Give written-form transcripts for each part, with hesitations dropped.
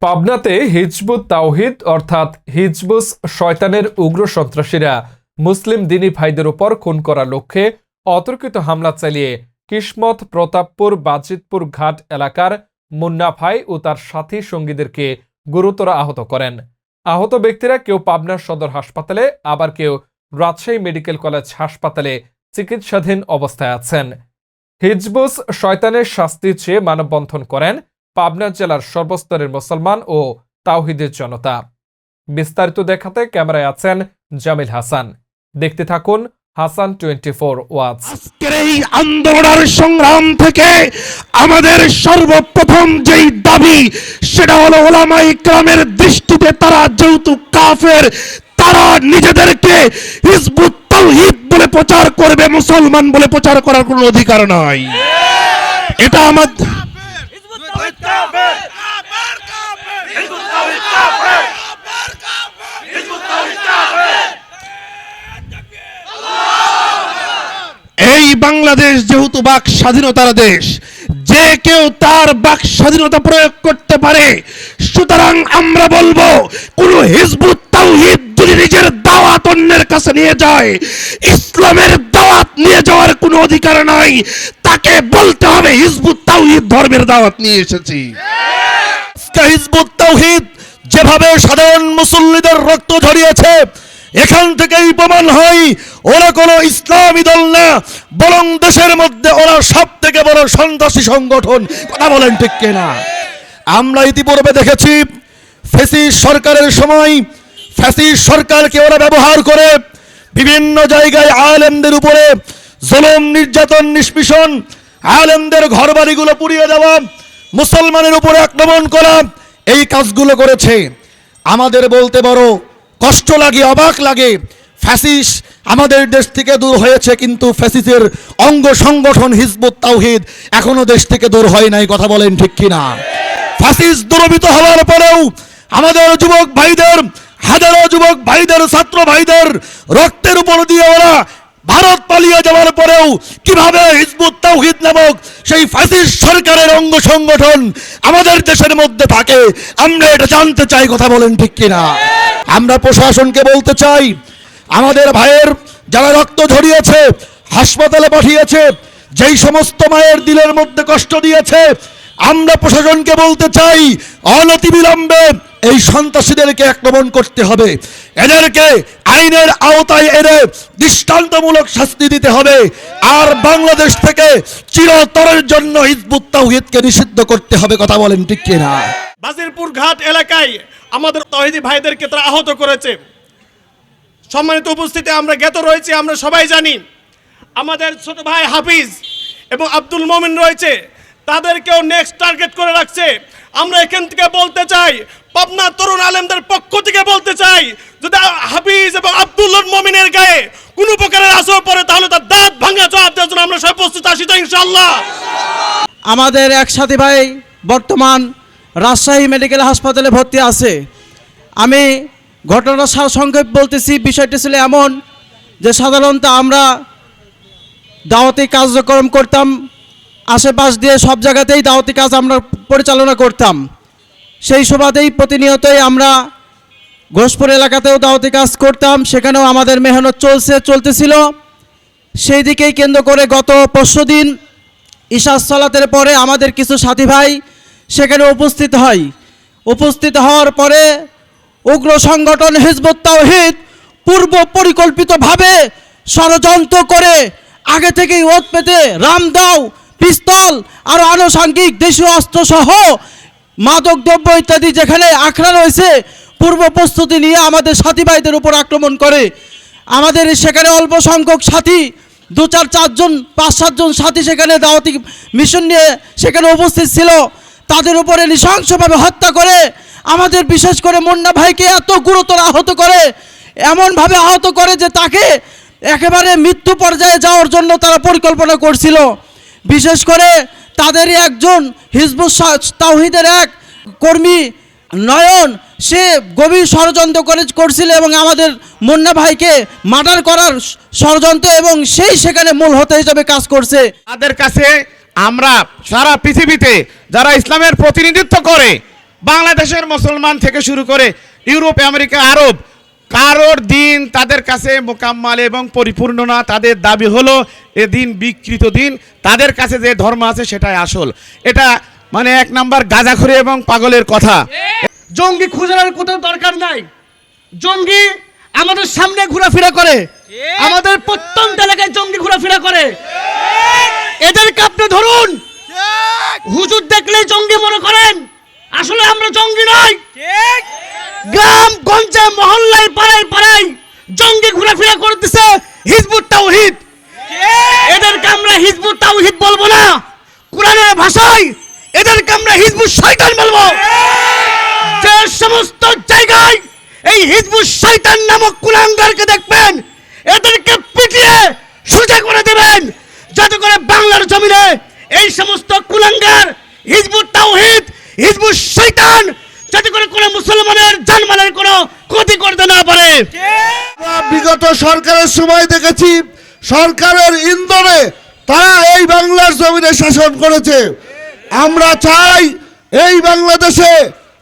পাবনাতে Hizb ut তাওহিদ অর্থাৎ হিজবুস শয়তানের উগ্র সন্ত্রাসীরা মুসলিম দিনী ভাইদের উপর খুন করার লক্ষ্যে অতর্কিত হামলা চালিয়ে কিসমত প্রতাপপুর বাজিতপুর ঘাট এলাকার মুন্না ভাই ও তার সাথী সঙ্গীদেরকে গুরুতর আহত করেন। আহত ব্যক্তিরা কেউ পাবনার সদর হাসপাতালে, আবার কেউ রাজশাহী মেডিকেল কলেজ হাসপাতালে চিকিৎসাধীন অবস্থায় আছেন। হিজবুস শয়তানের শাস্তি চেয়ে মানববন্ধন করেন পাবনা জেলার সর্বস্তরের মুসলমান ও তাওহিদের জনতা। বিস্তারিত দেখাতে ক্যামেরায় আছেন জামিল হাসান। দেখতে থাকুন হাসান 24 ওয়াচ। আজকের এই আন্দোলনের সংগ্রাম থেকে আমাদের সর্বপ্রথম যেই দাবি সেটা হলো ওলামায়ে কেরামের দৃষ্টিতে তারা যেহেতু কাফের, তারা নিজেদেরকে হিজবুত তাওহীদ বলে প্রচার করবে, মুসলমান বলে প্রচার করার কোনো অধিকার নাই। এটা আমাদের এই বাংলাদেশ যেহেতু বাক স্বাধীনতার দেশ, যে কেউ তার বাক স্বাধীনতা প্রয়োগ করতে পারে। সুতরাং আমরা বলবো, কোন হিজবুত তাওহীদ যদি নিজের দাওয়াত অন্যের কাছে নিয়ে যায়, ইসলামের দাওয়াত নিয়ে যাওয়ার কোনো অধিকার নাই। তাকে বলতে হবে হিজবুত তাওহীদ ধর্মের দাওয়াত নিয়ে এসেছি। হিজবুত তাওহীদ যেভাবে সাধারণ মুসল্লিদের রক্ত ঝরিয়েছে, এখান থেকেই প্রমাণ হয় ওরা কোনো ইসলামী দল না, বরং দেশের মধ্যে ওরা সব থেকে বড় সন্ত্রাসী সংগঠন। কথা বলেন ঠিক কিনা? আমরা ইতিপূর্বে দেখেছি ফ্যাসিস্ট সরকারের সময় ফ্যাসিস্ট সরকারকে ওরা ব্যবহার করে বিভিন্ন জায়গায় আলেমদের উপরে জুলুম, নির্যাতন, নিষ্পেষণ, আলেমদের ঘরবাড়িগুলো পুড়িয়ে দেওয়া, মুসলমানের উপরে আক্রমণ করা, এই কাজগুলো করেছে। আমাদের বলতে বড় কষ্ট লাগে, অবাক লাগে, ফ্যাসিস্ট আমাদের দেশ থেকে দূর হয়েছে, কিন্তু ফ্যাসিস্টের অঙ্গ সংগঠন হিজবুত তাওহীদ এখনো দেশ থেকে দূর হয় নাই। কথা বলেন ঠিক কিনা? ফ্যাসিস্ট দূরীভূত হওয়ার পরেও আমাদের যুবক ভাইদের, হাজারো যুবক ভাইদের, ছাত্র ভাইদের রক্তের উপর দিয়ে ওরা ভারত পালিয়ে যাওয়ার পরেও কিভাবে হিজবুত তাওহীদ নামক সেই ফ্যাসিস্ট সরকারের অঙ্গ সংগঠন আমাদের দেশের মধ্যে থাকে, আমরা এটা জানতে চাই। কথা বলেন ঠিক কিনা? আমরা প্রশাসনকে বলতে চাই, আমাদের ভাইয়ের যারা রক্ত ঝরিয়েছে, হাসপাতালে পাঠিয়েছে, যেই সমস্ত মায়ের দিলের মধ্যে কষ্ট দিয়েছে, আমরা প্রশাসনকে বলতে চাই অনতিবিলম্বে এই সন্ত্রাসীদেরকে আক্রমণ করতে হবে। এদেরকে আইনের আওতায় এনে দৃষ্টান্তমূলক শাস্তি দিতে হবে। আর বাংলাদেশ থেকে চিরতরের জন্য হিজবুত তাওহীদকে নিষিদ্ধ করতে হবে। কথা বলেন ঠিক কিনা? বাজিতপুর ঘাট এলাকায় আমাদের তাওহীদি ভাইদেরকে তারা আহত করেছে। সম্মানিত উপস্থিতি, আমরা জ্ঞাত রয়েছে, আমরা সবাই জানি আমাদের ছোট ভাই হাফিজ এবং আব্দুল মোমিন রয়েছে, তাদেরকেও নেক্সট টার্গেট করে রাখছে। আমরা এখান থেকে বলতে চাই, পাবনা তরুণ আলেমদের পক্ষ থেকে বলতে চাই, যদি হাফিজ এবং আব্দুল মোমিনের গায়ে কোনো প্রকারের আসর পড়ে, তাহলে তার দাঁত ভাঙা জবাব দেওয়ার জন্য আমরা সবাই প্রস্তুত আছি তো ইনশাআল্লাহ। আমাদের এক সাথী ভাই বর্তমান রাজশাহী মেডিকেল হাসপাতালে ভর্তি আছে। আমি ঘটনা সংক্ষেপ বলতেছি। বিষয়টি ছিল এমন যে সাধারণত আমরা দাওয়াতি কার্যক্রম করতাম, আশেপাশ দিয়ে সব জায়গাতেই দাওয়াতি কাজ আমরা পরিচালনা করতাম। সেই সুবাদেই প্রতিনিয়তই আমরা ঘোষপুর এলাকাতেও দাওয়াতি কাজ করতাম, সেখানেও আমাদের মেহনত চলতেছিল। সেই দিকেই কেন্দ্র করে গত পরশুদিন ইশা সালাতের পরে আমাদের কিছু সাথী ভাই সেখানে উপস্থিত হওয়ার পরে উগ্র সংগঠন হিজবুত তাওহীদ পূর্ব পরিকল্পিতভাবে ষড়যন্ত্র করে আগে থেকেই ওত পেতে রামদাও, পিস্তল আর আনুষঙ্গিক দেশীয় অস্ত্রসহ মাদকদ্রব্য ইত্যাদি যেখানে আখড়া রয়েছে, পূর্ব প্রস্তুতি নিয়ে আমাদের সাথী ভাইদের উপর আক্রমণ করে। আমাদের সেখানে অল্প সংখ্যক সাথী, 2-4 জন 5-7 জন সাথী সেখানে দাওয়াতি মিশন নিয়ে সেখানে উপস্থিত ছিল। তাদের উপরে নৃশংসভাবে হত্যা করে আমাদের বিশেষ করে মুন্না ভাইকে এত গুরুতর আহত করে, এমনভাবে আহত করে যে তাকে একেবারে মৃত্যু পর্যায়ে যাওয়ার জন্য তারা পরিকল্পনা করছিল। বিশেষ করে তাদেরই একজন হিজবুত তাওহীদের এক কর্মী নয়ন, সে গভীর ষড়যন্ত্র করছিল এবং আমাদের মুন্না ভাইকে মার্ডার করার ষড়যন্ত্র, এবং সেই সেখানে মূল হোতা হিসেবে কাজ করছে। তাদের কাছে আমরা সারা পৃথিবীতে যারা ইসলামের প্রতিনিধিত্ব করে বাংলাদেশের মুসলমান থেকে শুরু করে ইউরোপ আমেরিকা আরব কারোর দিন তাদের কাছে মোকাম্মাল এবং পরিপূর্ণ না। তাদের দাবি হলো এ দিন বিকৃত দিন, তাদের কাছে যে ধর্ম আছে সেটাই আসল। এটা মানে এক নাম্বার গাঁজাখুরি এবং পাগলের কথা। জঙ্গি খোঁজার কোথাও দরকার নাই। জঙ্গি আমাদের সামনে ঘোরাফেরা করে, আমাদের প্রত্যন্ত এলাকায় জঙ্গি ঘোরাফেরা করে। এদেরকে আপনি ধরুন, হুজুর দেখলে জঙ্গি মনে করেন, আসলে আমরা জঙ্গি নই। গ্রাম গঞ্জে মহল্লায় পাড়ায় পাড়ায় জঙ্গি ঘোরাফেরা করতেছে হিজবুত তাওহীদ। এদেরকে আমরা হিজবুত তাওহীদ বলবো না, কোরআনের ভাষায় এদেরকে আমরা হিজবুত শয়তান বলবো। যে সমস্ত জায়গায় এই হিজবুত শয়তান নামক কুলাঙ্গারকে দেখবেন, এদেরকে পিটিয়ে সোজা করে দেবেন, যাতে করে বাংলার জমিনে এই সমস্ত কুলাঙ্গার হিজবুত তাওহীদ হিজবুত শয়তান যাতে করে কোনো মুসলমানের জানমালের কোনো ক্ষতি করতে না পারে। বিগত সরকারের সময় দেখেছি সরকারের ইন্ধনে তারা এই বাংলার জমিনে শাসন করেছে। আমরা চাই এই বাংলাদেশে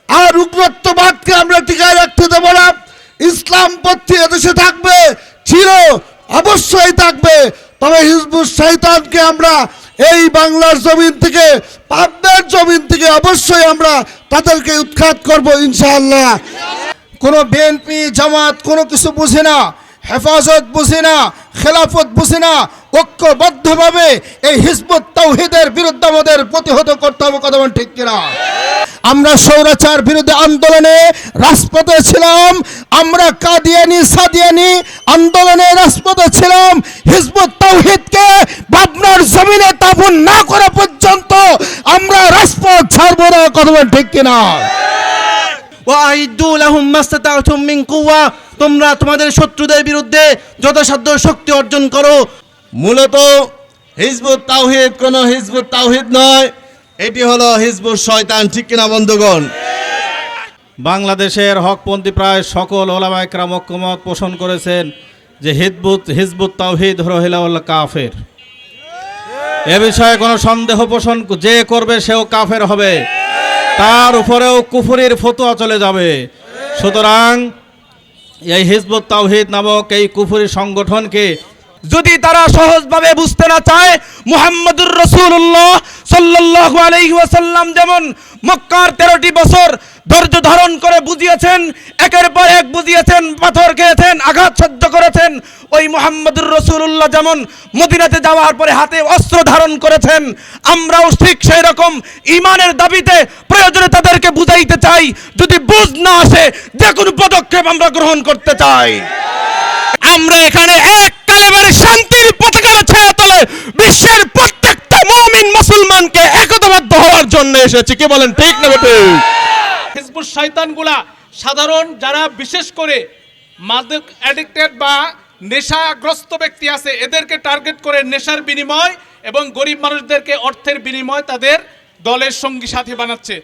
আর উগ্রত্ববাদকে আমরা টিকায় রাখতে দেব না। ইসলামপন্থী এদেশে থাকবে, ছিল, অবশ্যই থাকবে। তবে হিজবুত শয়তানকে আমরা এই বাংলার জমিন থেকে, পাবনার জমিন থেকে অবশ্যই আমরা তাদেরকে উৎখাত করব ইনশাআল্লাহ। কোনো বিএনপি জামাত কোনো কিছু বুঝে না, হেফাজত বুঝে না, খেলাফত বুঝে না। ঐক্যবদ্ধভাবে এই হিজবুত তাওহীদের বিরুদ্ধে আমাদের প্রতিহত করতে হবে। কথা বলেন ঠিক কিনা? আমরা স্বৈরাচার বিরুদ্ধে আন্দোলনে রাজপথে ছিলাম, আমরা কাদিয়ানি সাদিয়ানি আন্দোলনে রাজপথে ছিলাম। হিজবুত তাওহীদকে পাবনার জমিনে স্থাপন না করা পর্যন্ত আমরা রাজপথ ছাড়বো না। কথা বলেন ঠিক কিনা? ওয়াইদু লাহুম মাস্তাতাতুম মিন কুওয়া, তোমরা তোমাদের শত্রুদের বিরুদ্ধে যথাসাধ্য শক্তি অর্জন করো। মূলত হিজবুত তাওহীদ কোনো হিজবুত তাওহীদ নয়, এটি হলো হিজবুত শয়তান। ঠিক কিনা বন্ধুগণ? বাংলাদেশের হকপন্থী প্রায় সকল ওলামা ইকরাম ঐক্যমত পোষণ করেছেন যে হিজবুত তাওহীদ হলো কাফের। এ বিষয়ে কোনো সন্দেহ পোষণ যে করবে সেও কাফের হবে, তার উপরেও কুফরির ফতোয়া চলে যাবে। সুতরাং এই হিজবুত তাওহীদ নামক এই কুফরি সংগঠনকে যদি তারা সহজভাবে বুঝতে না চায়, মুহাম্মদুর রাসূলুল্লাহ সাল্লাল্লাহু আলাইহি ওয়াসাল্লাম যেমন মক্কার 13টি বছর ধৈর্য ধারণ করে বুঝিয়েছেন, একের পর এক বুঝিয়েছেন, পাথর খেয়েছেন, আঘাত সহ্য করেছেন, ওই মুহাম্মদুর রাসূলুল্লাহ যেমন মদিনাতে যাওয়ার পরে হাতে অস্ত্র ধারণ করেছেন, আমরাও ঠিক সেই রকম ঈমানের দাবিতে প্রয়োজনে তাদেরকে বুঝাইতে চাই। যদি বুঝ না আসে, যে কোনো পদক্ষেপ আমরা গ্রহণ করতে চাই। আমরা এখানে এক কালেমার শান্তির পতাকা ছায়া তলে বিশ্বের প্রত্যেকটা মুমিন মুসলমানকে একতাবদ্ধ হওয়ার জন্য এসেছি। কি বলেন, ঠিক না বেটে? হিজবুত শয়তানগুলা সাধারণ যারা বিশেষ করে মাদক অ্যাডিক্টেড বা নেশাগ্রস্ত ব্যক্তি আছে, এদেরকে টার্গেট করে নেশার বিনিময় এবং গরিব মানুষদেরকে অর্থের বিনিময় তাদের দলের সঙ্গী সাথী বানাচ্ছে।